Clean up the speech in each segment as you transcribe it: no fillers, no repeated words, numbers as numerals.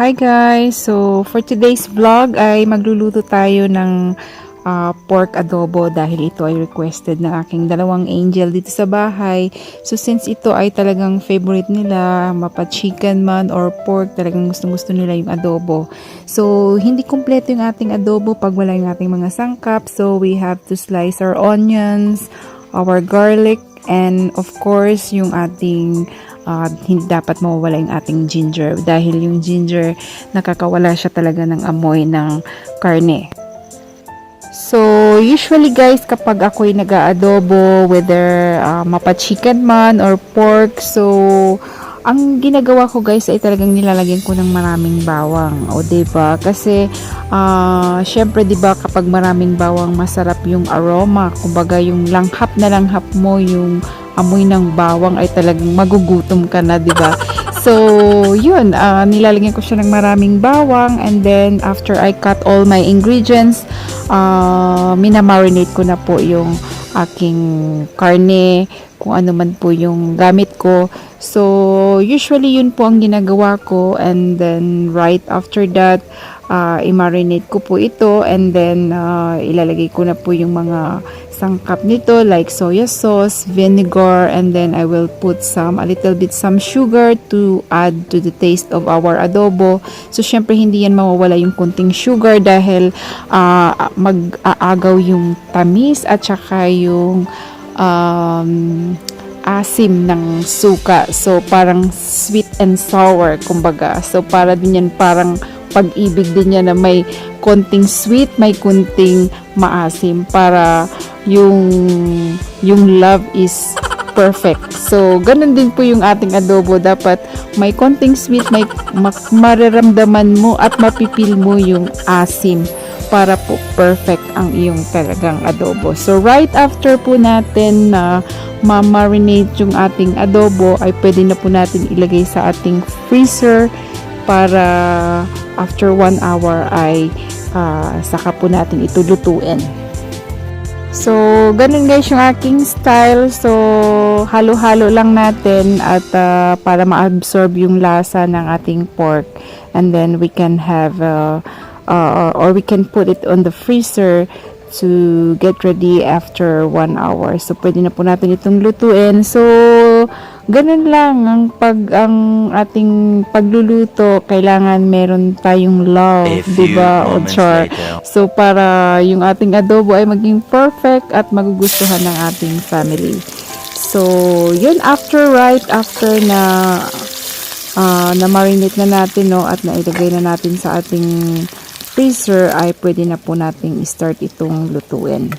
Hi guys! So, for today's vlog ay magluluto tayo ng pork adobo dahil ito ay requested ng aking dalawang angel dito sa bahay. So, since ito ay talagang favorite nila, mapa-chicken man or pork, talagang gustong-gusto nila yung adobo. So, hindi kumpleto yung ating adobo pag wala yung ating mga sangkap. So, we have to slice our onions, our garlic, and of course, yung ating hindi dapat mawawala yung ating ginger dahil yung ginger nakakawala siya talaga ng amoy ng karne. So, usually guys, kapag ako'y nag-aadobo, whether mapa-chicken man or pork, so, ang ginagawa ko guys ay talagang nilalagyan ko ng maraming bawang. O, diba? Kasi, syempre, diba, kapag maraming bawang, masarap yung aroma. Kumbaga, yung langhap na langhap mo, yung amoy ng bawang ay talagang magugutom ka na, diba? So, yun, nilalagyan ko siya ng maraming bawang and then after I cut all my ingredients, minamarinate ko na po yung aking karne, kung ano man po yung gamit ko. So, usually yun po ang ginagawa ko and then right after that, i-marinate ko po ito and then ilalagay ko na po yung mga sangkap nito like soya sauce, vinegar, and then I will put some some sugar to add to the taste of our adobo. So syempre hindi yan mawawala yung kunting sugar dahil mag-aagaw yung tamis at saka yung asim ng suka. So parang sweet and sour kumbaga. So para din yan parang pag-ibig din niya na may konting sweet, may konting maasim para yung love is perfect. So, ganun din po yung ating adobo. Dapat may konting sweet, may mararamdaman mo at mapipil mo yung asim para po perfect ang iyong talagang adobo. So, right after po natin na ma-marinate yung ating adobo, ay pwede na po natin ilagay sa ating freezer para after 1 hour ay saka po natin ito lutuin. So, ganun guys yung aking style. So, halo-halo lang natin at para ma-absorb yung lasa ng ating pork. And then we can have or we can put it on the freezer to get ready after 1 hour. So, pwede na po natin itong lutuin. So, ganun lang ang ating pagluluto. Kailangan meron tayong love, diba? O char. So, para yung ating adobo ay maging perfect at magugustuhan ng ating family. So, yun right after na na-marinate na natin, no, at nailagay na natin sa ating freezer, ay pwede na po nating start itong lutuin.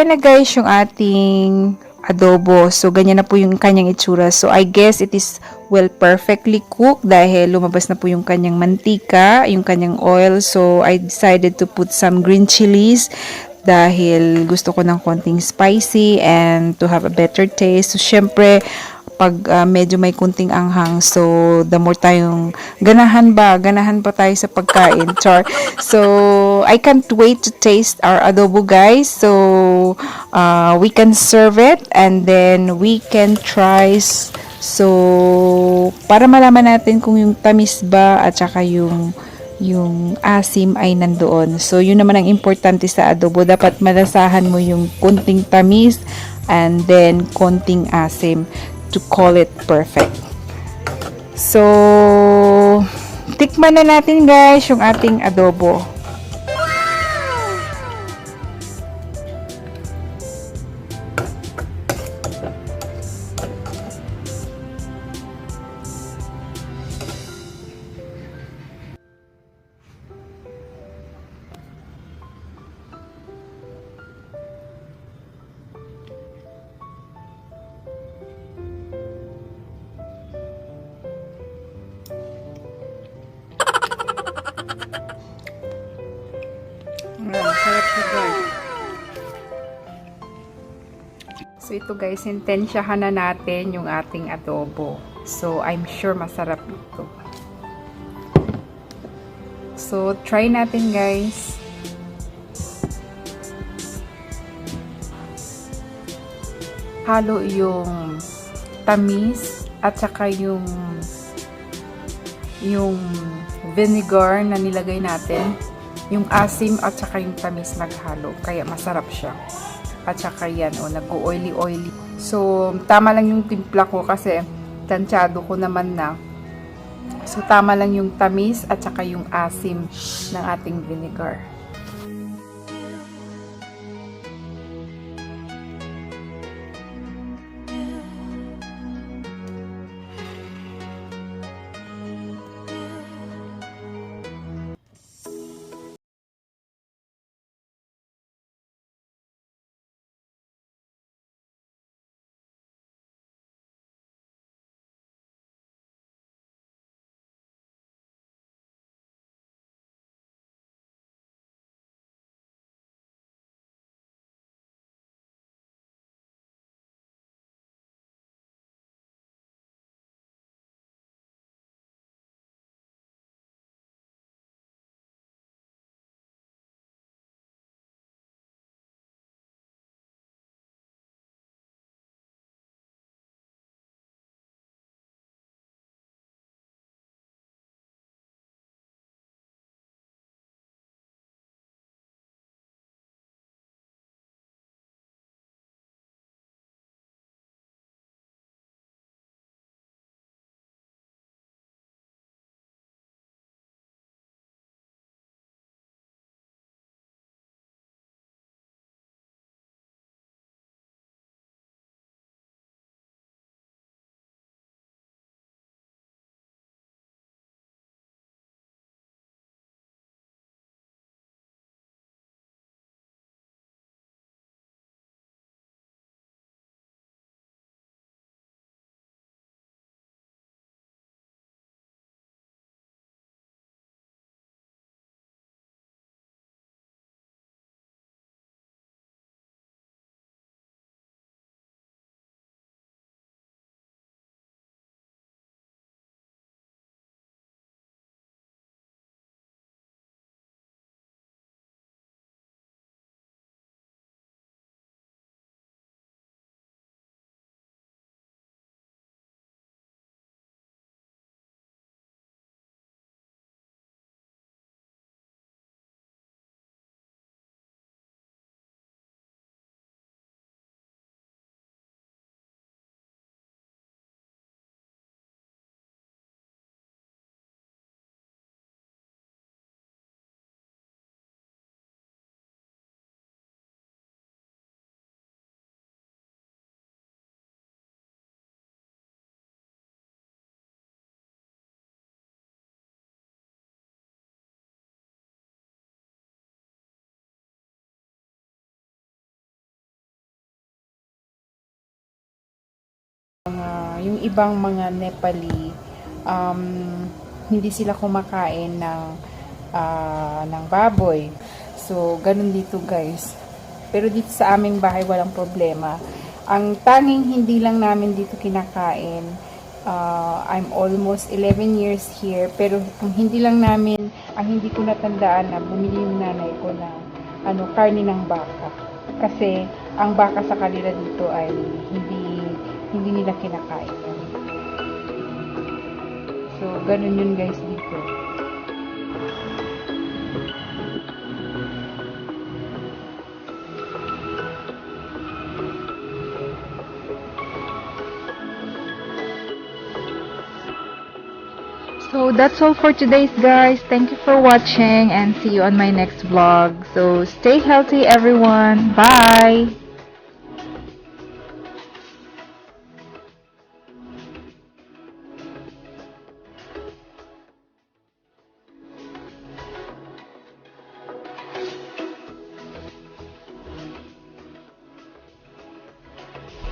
ayan na guys yung ating adobo. So, ganyan na po yung kanyang itsura. So, I guess it is well perfectly cooked dahil lumabas na po yung kanyang mantika, yung kanyang oil. So, I decided to put some green chilies dahil gusto ko ng konting spicy and to have a better taste. So, syempre, pag medyo may kunting anghang, so the more tayong ganahan pa tayo sa pagkain, char. So I can't wait to taste our adobo guys. So we can serve it and then we can try. So para malaman natin kung yung tamis ba at saka yung asim ay nandoon. So, yun naman ang importante sa adobo. Dapat malasahan mo yung konting tamis and then konting asim to call it perfect. So, tikman na natin guys yung ating adobo. Sarap siya guys. So ito guys, intensyahan na natin yung ating adobo. So I'm sure masarap ito. So try natin guys. Halo yung tamis at saka yung vinegar na nilagay natin. Yung asim at saka yung tamis naghalo. Kaya masarap siya. At saka yan, nag-oily-oily. So, tama lang yung timpla ko kasi tansyado ko naman na. So, tama lang yung tamis at saka yung asim ng ating vinegar. Yung ibang mga Nepali, hindi sila kumakain ng baboy. So, ganun dito guys. Pero dito sa aming bahay, walang problema. Ang tanging hindi lang namin dito kinakain, I'm almost 11 years here, pero ang hindi lang namin, ang hindi ko natandaan na bumili yung nanay ko ng karne ng baka. Kasi ang baka sa kanila dito ay hindi nila kinakain. So, ganun yun guys dito. So that's all for today's guys. Thank you for watching and see you on my next vlog. So stay healthy everyone. Bye!